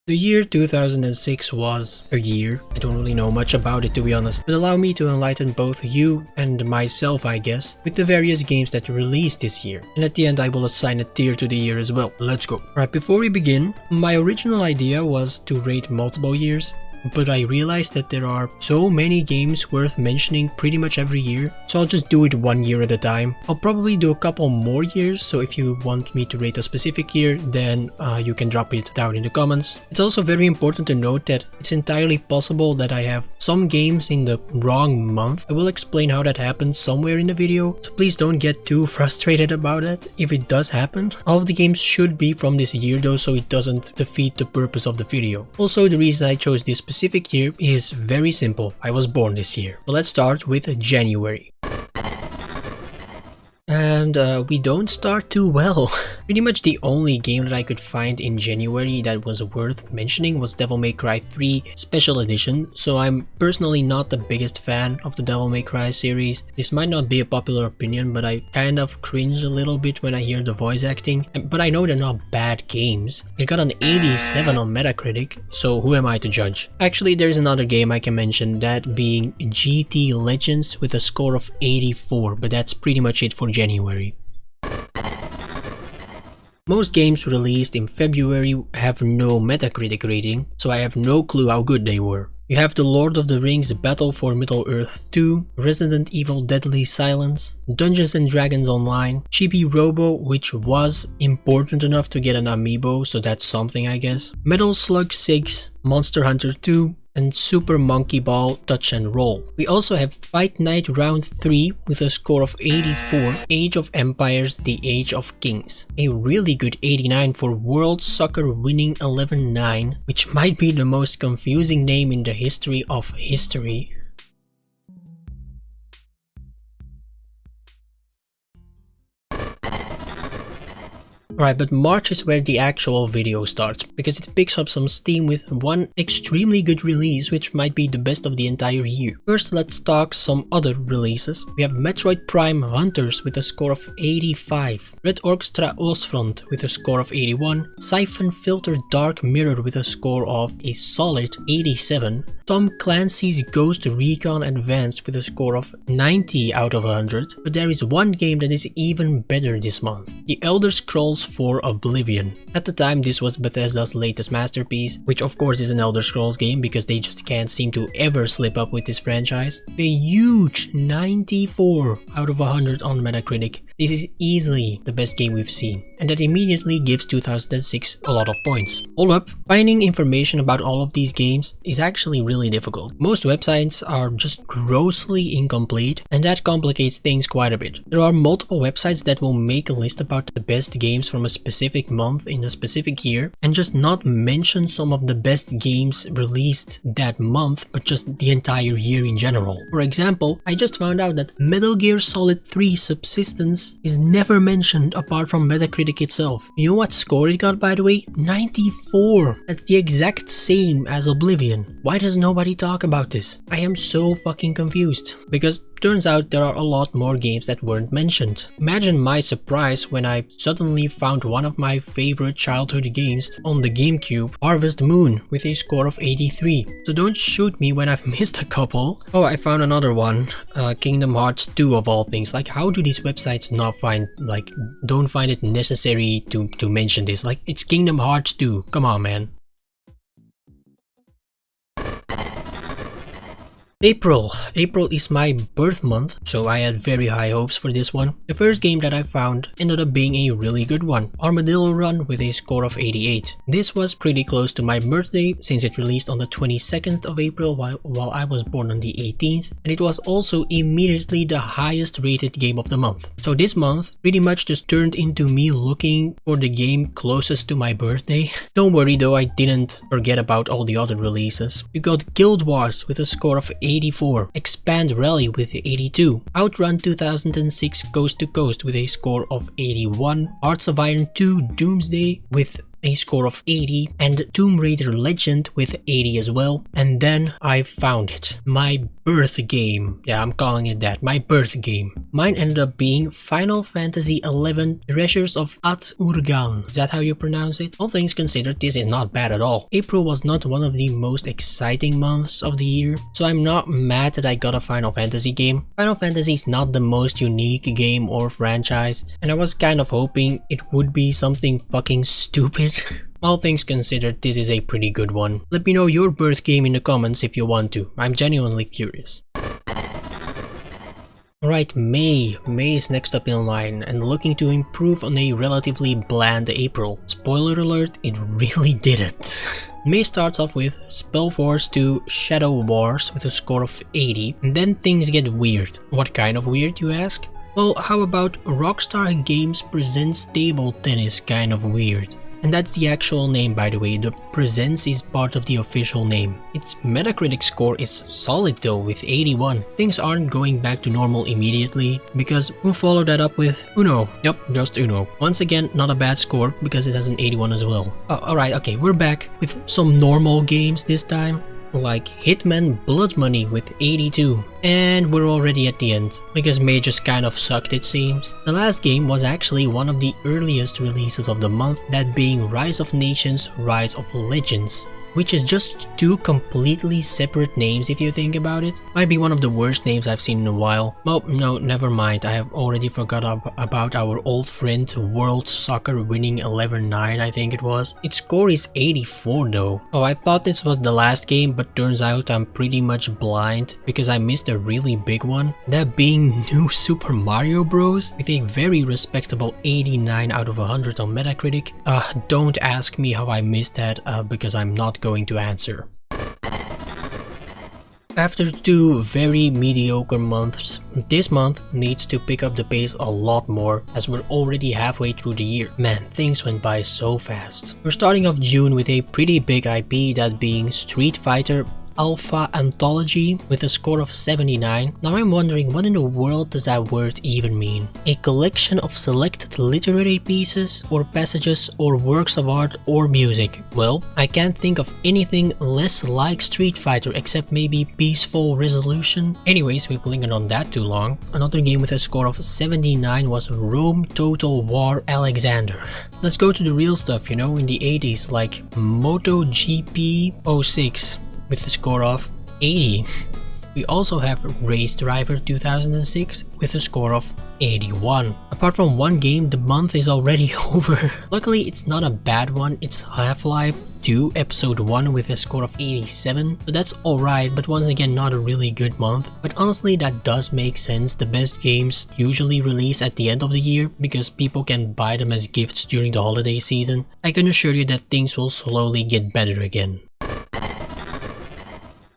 The year 2006 was a year. I don't really know much about it, to be honest, but allow me to enlighten both you and myself, I guess, with the various games that released this year. And at the end I will assign a tier to the year as well. Let's go. Right, before we begin, my original idea was to rate multiple years, but I realized that there are so many games worth mentioning pretty much every year, so I'll just do it 1 year at a time. I'll probably do a couple more years, so if you want me to rate a specific year, then you can drop it down in the comments. It's also very important to note that it's entirely possible that I have some games in the wrong month. I will explain how that happens somewhere in the video, so please don't get too frustrated about it if it does happen. All of the games should be from this year though, so it doesn't defeat the purpose of the video. Also, the reason I chose this specific year is very simple. I was born this year. So let's start with January. And we don't start too well. Pretty much the only game that I could find in January that was worth mentioning was Devil May Cry 3 Special Edition, so I'm personally not the biggest fan of the Devil May Cry series. This might not be a popular opinion, but I kind of cringe a little bit when I hear the voice acting. But I know they're not bad games. It got an 87 on Metacritic, so who am I to judge? Actually, there's another game I can mention, that being GT Legends with a score of 84, but that's pretty much it for January. Most games released in February have no Metacritic rating, so I have no clue how good they were. You have The Lord of the Rings Battle for Middle-earth 2, Resident Evil Deadly Silence, Dungeons & Dragons Online, Chibi Robo, which was important enough to get an amiibo, so that's something I guess, Metal Slug 6, Monster Hunter 2, and Super Monkey Ball Touch and Roll. We also have Fight Night Round 3 with a score of 84, Age of Empires The Age of Kings. A really good 89 for World Soccer Winning 11-9, which might be the most confusing name in the history of history. Alright, but March is where the actual video starts, because it picks up some steam with one extremely good release, which might be the best of the entire year. First, let's talk some other releases. We have Metroid Prime Hunters with a score of 85, Red Orchestra Ostfront with a score of 81, Siphon Filter Dark Mirror with a score of a solid 87, Tom Clancy's Ghost Recon Advanced with a score of 90 out of 100, but there is one game that is even better this month, The Elder Scrolls 4 Oblivion. At the time, this was Bethesda's latest masterpiece, which of course is an Elder Scrolls game because they just can't seem to ever slip up with this franchise. A huge 94 out of 100 on Metacritic. This is easily the best game we've seen, and that immediately gives 2006 a lot of points. Hold up, finding information about all of these games is actually really difficult. Most websites are just grossly incomplete, and that complicates things quite a bit. There are multiple websites that will make a list about the best games from a specific month in a specific year, and just not mention some of the best games released that month, but just the entire year in general. For example, I just found out that Metal Gear Solid 3 Subsistence is never mentioned apart from Metacritic itself. You know what score it got, by the way? 94! That's the exact same as Oblivion. Why does nobody talk about this? I am so fucking confused, because turns out there are a lot more games that weren't mentioned. Imagine my surprise when I suddenly found one of my favorite childhood games on the GameCube, Harvest Moon, with a score of 83. So don't shoot me when I've missed a couple. Oh, I found another one, Kingdom Hearts 2 of all things. Like, how do these websites not don't find it necessary to mention this? Like, it's Kingdom Hearts 2, come on man. April is my birth month, so I had very high hopes for this one. The first game that I found ended up being a really good one, Armadillo Run with a score of 88. This was pretty close to my birthday since it released on the 22nd of April while I was born on the 18th, and it was also immediately the highest rated game of the month. So this month pretty much just turned into me looking for the game closest to my birthday. Don't worry though, I didn't forget about all the other releases. We got Guild Wars with a score of 84, Expand Rally with 82, Outrun 2006 Coast to Coast with a score of 81, Hearts of Iron 2 Doomsday with a score of 80, and Tomb Raider Legend with 80 as well. And then I found it. My birth game. Yeah, I'm calling it that. My birth game. Mine ended up being Final Fantasy XI Treasures of At Urgan. Is that how you pronounce it? All things considered, this is not bad at all. April was not one of the most exciting months of the year, so I'm not mad that I got a Final Fantasy game. Final Fantasy is not the most unique game or franchise, and I was kind of hoping it would be something fucking stupid. All things considered, this is a pretty good one. Let me know your birth game in the comments if you want to. I'm genuinely curious. Alright, May. May is next up in line and looking to improve on a relatively bland April. Spoiler alert, it really did it. May starts off with Spellforce 2 Shadow Wars with a score of 80, and then things get weird. What kind of weird, you ask? Well, how about Rockstar Games Presents Table Tennis kind of weird? And that's the actual name, by the way. The presents is part of the official name. Its Metacritic score is solid though, with 81. Things aren't going back to normal immediately, because who followed that up with Uno? Yep, just Uno. Once again, not a bad score, because it has an 81 as well. Oh, alright, okay, we're back with some normal games this time, like Hitman Blood Money with 82. And we're already at the end, because May just kind of sucked, it seems. The last game was actually one of the earliest releases of the month, that being Rise of Nations, Rise of Legends, which is just two completely separate names if you think about it. Might be one of the worst names I've seen in a while. Well, no, never mind, I have already forgot about our old friend World Soccer winning 11-9, I think it was. Its score is 84 though. Oh, I thought this was the last game, but turns out I'm pretty much blind, because I missed a really big one. That being New Super Mario Bros. With a very respectable 89 out of 100 on Metacritic. Don't ask me how I missed that, because I'm not going to answer. After two very mediocre months, this month needs to pick up the pace a lot more, as we're already halfway through the year. Man, things went by so fast. We're starting off June with a pretty big IP, that being Street Fighter Alpha Anthology with a score of 79. Now I'm wondering, what in the world does that word even mean? A collection of selected literary pieces or passages or works of art or music? Well, I can't think of anything less like Street Fighter except maybe Peaceful Resolution. Anyways, we've lingered on that too long. Another game with a score of 79 was Rome Total War Alexander. Let's go to the real stuff, you know, in the 80s, like MotoGP 06. With a score of 80. We also have Race Driver 2006 with a score of 81. Apart from one game, the month is already over. Luckily, it's not a bad one. It's Half-Life 2 Episode 1 with a score of 87. So that's alright, but once again, not a really good month. But honestly, that does make sense. The best games usually release at the end of the year, because people can buy them as gifts during the holiday season. I can assure you that things will slowly get better again.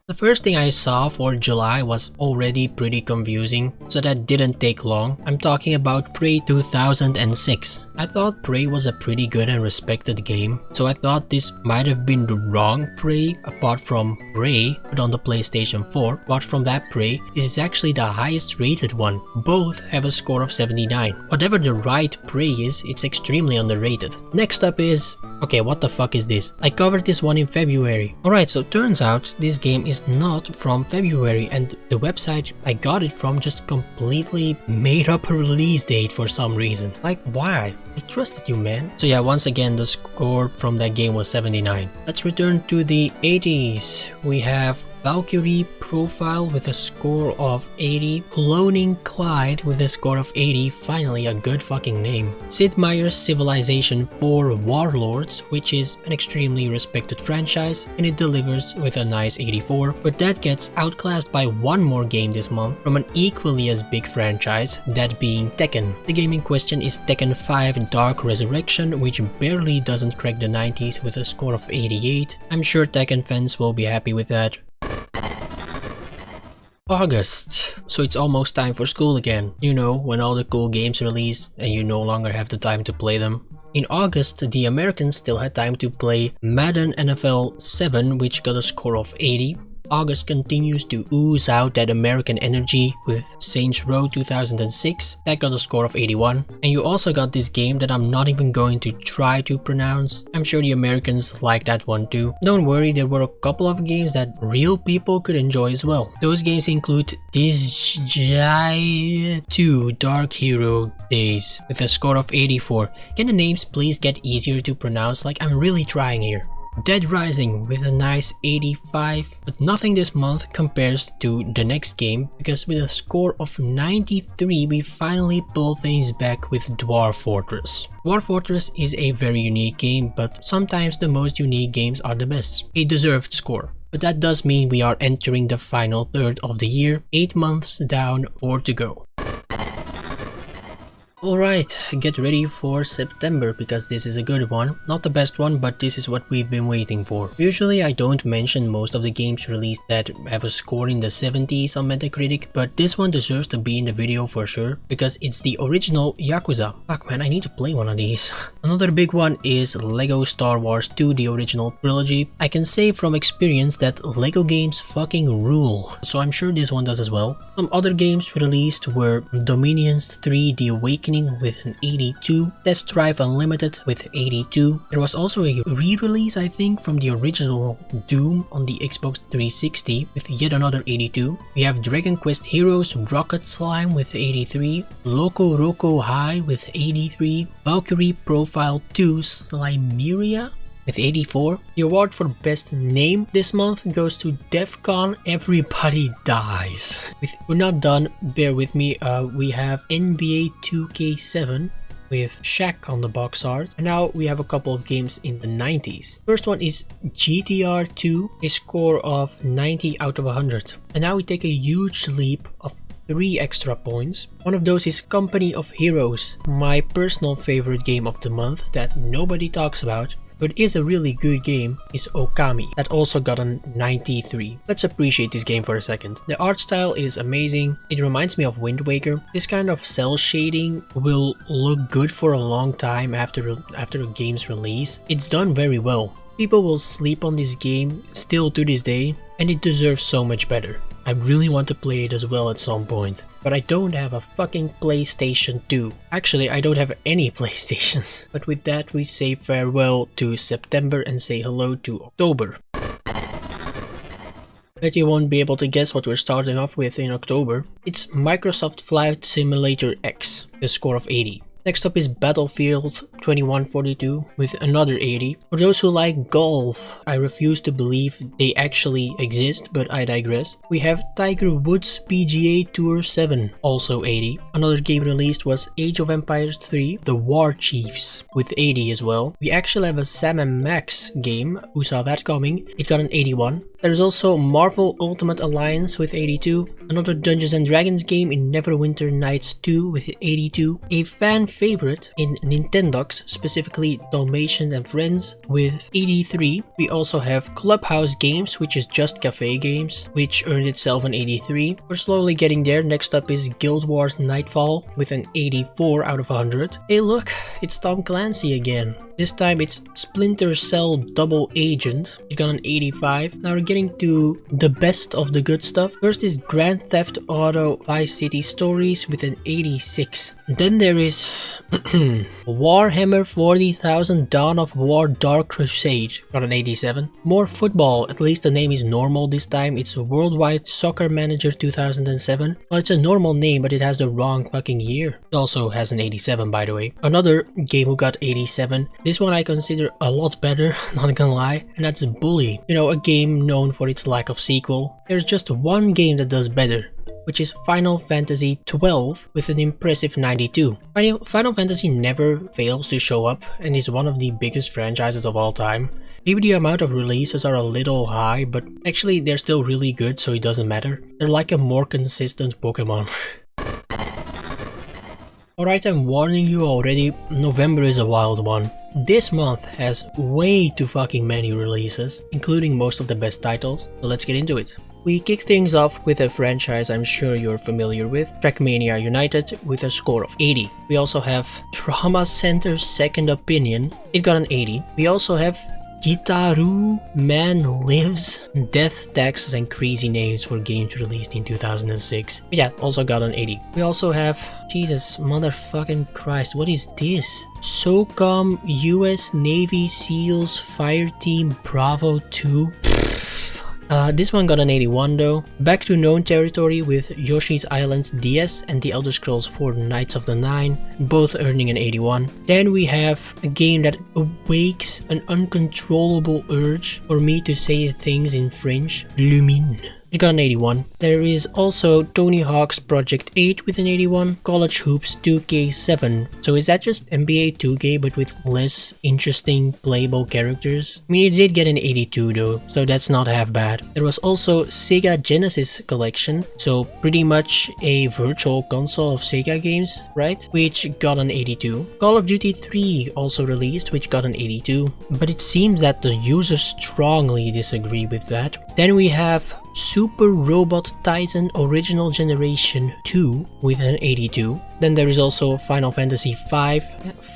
The first thing I saw for July was already pretty confusing, so that didn't take long. I'm talking about Prey 2006. I thought Prey was a pretty good and respected game, so I thought this might have been the wrong Prey apart from Prey, but on the PlayStation 4. Apart from that Prey, this is actually the highest rated one. Both have a score of 79. Whatever the right Prey is, it's extremely underrated. Next up is... okay, what the fuck is this? I covered this one in February. Alright, so turns out this game is not from February, and the website I got it from just completely made up a release date for some reason. Like, why? I trusted you, man. So yeah, once again, the score from that game was 79. Let's return to the 80s. We have Valkyrie Profile with a score of 80, Cloning Clyde with a score of 80, finally a good fucking name. Sid Meier's Civilization 4 Warlords, which is an extremely respected franchise, and it delivers with a nice 84, but that gets outclassed by one more game this month from an equally as big franchise, that being Tekken. The game in question is Tekken 5 Dark Resurrection, which barely doesn't crack the 90s with a score of 88. I'm sure Tekken fans will be happy with that. August. So it's almost time for school again. You know, when all the cool games release and you no longer have the time to play them. In August, the Americans still had time to play Madden NFL 7, which got a score of 80. August continues to ooze out that American energy with Saints Row 2006. That got a score of 81. And you also got this game that I'm not even going to try to pronounce. I'm sure the Americans like that one too. Don't worry, there were a couple of games that real people could enjoy as well. Those games include Disgaea 2 Dark Hero Days with a score of 84. Can the names please get easier to pronounce? Like, I'm really trying here. Dead Rising with a nice 85, but nothing this month compares to the next game, because with a score of 93 we finally pull things back with Dwarf Fortress. Dwarf Fortress is a very unique game, but sometimes the most unique games are the best. A deserved score. But that does mean we are entering the final third of the year, 8 months down, 4 to go. Alright, get ready for September, because this is a good one. Not the best one, but this is what we've been waiting for. Usually I don't mention most of the games released that have a score in the 70s on Metacritic, but this one deserves to be in the video for sure, because it's the original Yakuza. Fuck man, I need to play one of these. Another big one is LEGO Star Wars 2, the original trilogy. I can say from experience that LEGO games fucking rule, so I'm sure this one does as well. Some other games released were Dominions 3 The Awakening with an 82, Test Drive Unlimited with 82. There was also a re-release, I think, from the original Doom on the Xbox 360 with yet another 82. We have Dragon Quest Heroes Rocket Slime with 83, Loco Roco High with 83, Valkyrie Profile 2 Slimeria with 84. The award for best name this month goes to DEFCON Everybody Dies. We're not done, bear with me. We have NBA 2K7 with Shaq on the box art, and now we have a couple of games in the 90s. First one is GTR 2, a score of 90 out of 100. And now we take a huge leap of 3 extra points. One of those is Company of Heroes, my personal favorite game of the month that nobody talks about, but is a really good game, is Okami. That also got a 93. Let's appreciate this game for a second. The art style is amazing. It reminds me of Wind Waker. This kind of cell shading will look good for a long time after a game's release. It's done very well. People will sleep on this game still to this day, and it deserves so much better. I really want to play it as well at some point, but I don't have a fucking PlayStation 2. Actually, I don't have any PlayStations. But with that, we say farewell to September and say hello to October. Bet you won't be able to guess what we're starting off with in October. It's Microsoft Flight Simulator X, the score of 80. Next up is Battlefield 2142 with another 80. For those who like golf, I refuse to believe they actually exist, but I digress. We have Tiger Woods PGA Tour 7, also 80. Another game released was Age of Empires 3, The War Chiefs, with 80 as well. We actually have a Sam & Max game, who saw that coming? It got an 81. There's also Marvel Ultimate Alliance with 82, another Dungeons & Dragons game in Neverwinter Nights 2 with 82, a fan favorite in Nintendox, specifically Dalmatian and Friends, with 83. We also have Clubhouse Games, which is just cafe games, which earned itself an 83. We're slowly getting there. Next up is Guild Wars Nightfall with an 84 out of 100. Hey look, it's Tom Clancy again. This time it's Splinter Cell Double Agent. It got an 85. Now we're getting to the best of the good stuff. First is Grand Theft Auto Vice City Stories with an 86. Then there is Warhammer 40,000 Dawn of War Dark Crusade. Got an 87. More football, at least the name is normal this time. It's Worldwide Soccer Manager 2007. Well, it's a normal name, but it has the wrong fucking year. It also has an 87, by the way. Another game who got 87. This one I consider a lot better, not gonna lie, and that's Bully. You know, a game known for its lack of sequel. There's just one game that does better, which is Final Fantasy XII with an impressive 92. Final Fantasy never fails to show up and is one of the biggest franchises of all time. Maybe the amount of releases are a little high, but actually they're still really good, so it doesn't matter. They're like a more consistent Pokemon. Alright, I'm warning you already, November is a wild one. This month has way too fucking many releases, including most of the best titles, so let's get into it. We kick things off with a franchise I'm sure you're familiar with, Trackmania United, with a score of 80. We also have Trauma Center Second Opinion, it got an 80. We also have Gitaru, Man Lives, Death, Taxes and Crazy Names for games released in 2006. But yeah, also got an 80. We also have, Jesus motherfucking Christ, what is this? SOCOM US Navy SEALs Fireteam Bravo 2. This one got an 81 though. Back to known territory with Yoshi's Island DS and The Elder Scrolls 4 Knights of the Nine, both earning an 81. Then we have a game that awakes an uncontrollable urge for me to say things in French, Lumine. It got an 81. There is also Tony Hawk's Project 8 with an 81, College Hoops 2K7. So is that just NBA 2K but with less interesting playable characters? I mean, it did get an 82 though, so that's not half bad. There was also Sega Genesis Collection, so pretty much a virtual console of Sega games, right? Which got an 82. Call of Duty 3 also released, which got an 82. But it seems that the users strongly disagree with that. Then we have Super Robot Titan Original Generation 2 with an 82. Then there is also Final Fantasy 5.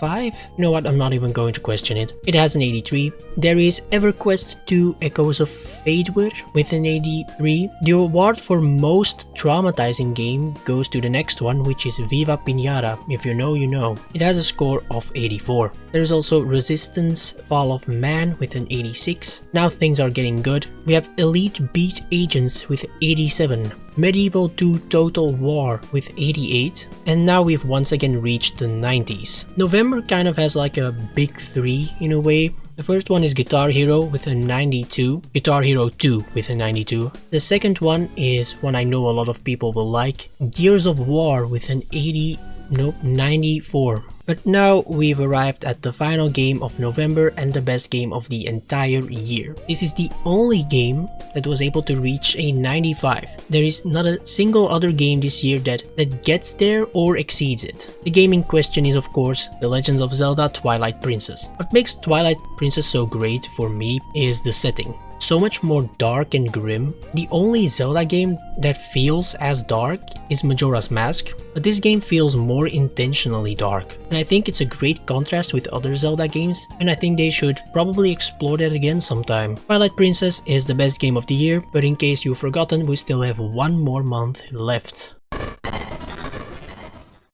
You know what, I'm not even going to question it. It has an 83. There is EverQuest 2 Echoes of Fadewar with an 83. The award for most traumatizing game goes to the next one, which is Viva Pinata. If you know, you know. It has a score of 84. There is also Resistance Fall of Man with an 86. Now things are getting good. We have Elite Beat Agents with 87. Medieval 2 Total War with 88, and now we've once again reached the 90s. November kind of has like a big three in a way. The first one is Guitar Hero with a 92, Guitar Hero 2 with a 92. The second one is one I know a lot of people will like, Gears of War with an 94. But now we've arrived at the final game of November and the best game of the entire year. This is the only game that was able to reach a 95. There is not a single other game this year that gets there or exceeds it. The game in question is of course The Legend of Zelda Twilight Princess. What makes Twilight Princess so great for me is the setting. So much more dark and grim. The only Zelda game that feels as dark is Majora's Mask, but this game feels more intentionally dark. And I think it's a great contrast with other Zelda games, and I think they should probably explore that again sometime. Twilight Princess is the best game of the year, but in case you've forgotten, we still have one more month left.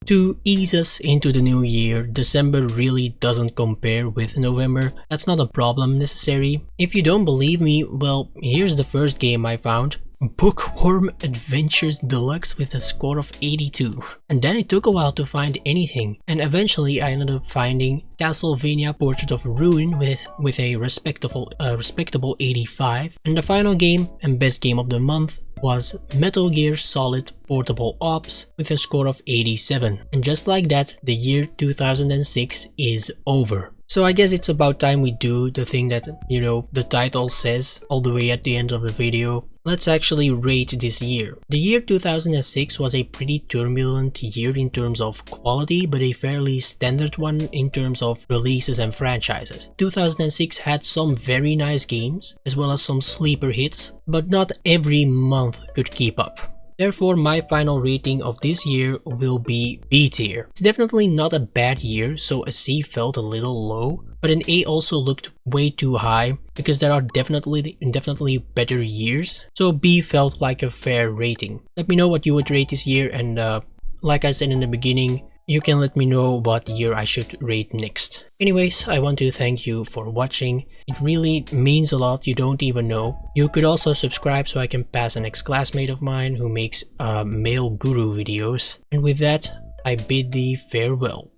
To ease us into the new year, December really doesn't compare with November. That's not a problem necessary. If you don't believe me, well, here's the first game I found. Bookworm Adventures Deluxe with a score of 82. And then it took a while to find anything, and eventually I ended up finding Castlevania Portrait of Ruin with a respectable 85. And the final game and best game of the month was Metal Gear Solid Portable Ops with a score of 87. And just like that, the year 2006 is over. So I guess it's about time we do the thing that, you know, the title says all the way at the end of the video. Let's actually rate this year. The year 2006 was a pretty turbulent year in terms of quality, but a fairly standard one in terms of releases and franchises. 2006 had some very nice games, as well as some sleeper hits, but not every month could keep up. Therefore, my final rating of this year will be B tier. It's definitely not a bad year, so a C felt a little low, but an A also looked way too high because there are definitely better years. So B felt like a fair rating. Let me know what you would rate this year, and like I said in the beginning, you can let me know what year I should rate next. Anyways, I want to thank you for watching. It really means a lot, you don't even know. You could also subscribe so I can pass an ex-classmate of mine who makes male guru videos. And with that, I bid thee farewell.